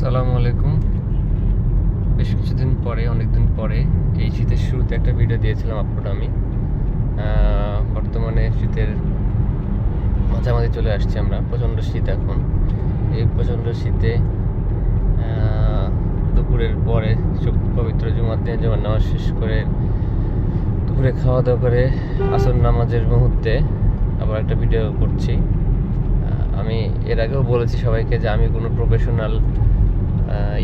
আসসালামু আলাইকুম। বেশ কিছুদিন পরে, অনেকদিন পরে এই শীতের শুরুতে একটা ভিডিও দিয়েছিলাম আপলোড আমি। বর্তমানে শীতের মাঝামাঝি চলে আসছি আমরা। প্রচণ্ড শীত এখন। এই প্রচণ্ড শীতে দুপুরের পরে পবিত্র জুমার দিনে জুমার নামাজ শেষ করে দুপুরে খাওয়া দাওয়া করে আসর নামাজের মুহূর্তে আবার একটা ভিডিও করছি। আমি এর আগেও বলেছি সবাইকে যে আমি কোনো প্রফেশনাল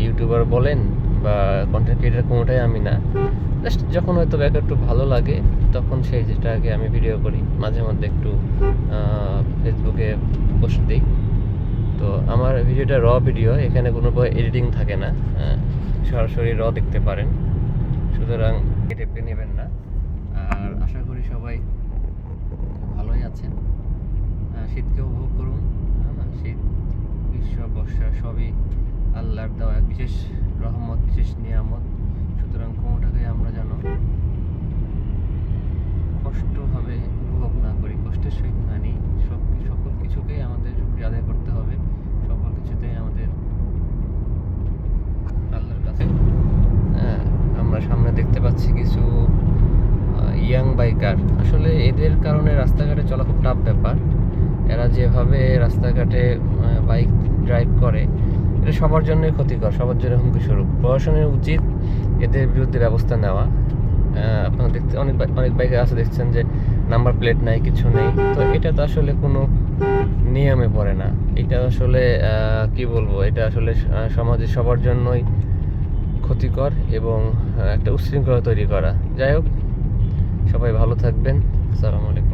ইউটিউবার বলেন বা কন্টেন্ট ক্রিয়েটার কোনোটাই আমি না। জাস্ট যখন হয়তো একটু ভালো লাগে তখন সেই যেটাকে আমি ভিডিও করি, মাঝে মধ্যে একটু ফেসবুকে পোস্ট দিই। তো আমার ভিডিওটা র ভিডিও, এখানে কোনো এডিটিং থাকে না, সরাসরি র দেখতে পারেন, সুতরাং কেটে নেবেন না। আর আশা করি সবাই ভালোই আছেন। শীতকে উপভোগ করুন। শীত, গ্রীষ্ম, বর্ষা সবই আল্লাহর দেওয়া বিশেষ রহমত, বিশেষ নিয়ামত। সুতরাং কোনোটাকে আমরা যেন কষ্টভাবে উপভোগ না করি, কষ্টের সহিত না নিই। সকল কিছুকেই আমাদের শুকরিয়া আদায় করতে হবে। সকল কিছুতেই আমাদের আল্লাহর কাছে। আমরা সামনে দেখতে পাচ্ছি কিছু ইয়াং বাইকার। আসলে এদের কারণে রাস্তাঘাটে চলা খুব টাফ ব্যাপার। এরা যেভাবে রাস্তাঘাটে বাইক ড্রাইভ করে, এটা সবার জন্যই ক্ষতিকর, সবার জন্য হুমকি স্বরূপ। প্রশাসনের উচিত এদের বিরুদ্ধে ব্যবস্থা নেওয়া। আপনারা দেখতে অনেক বাইকে আছে, দেখছেন যে নাম্বার প্লেট নাই, কিছু নেই। তো এটা তো আসলে কোনো নিয়মে পড়ে না। এটা আসলে কি বলবো, এটা আসলে সমাজে সবার জন্যই ক্ষতিকর এবং একটা উচ্ছৃঙ্খলা তৈরি করা। যাই হোক, সবাই ভালো থাকবেন। আসসালামু আলাইকুম।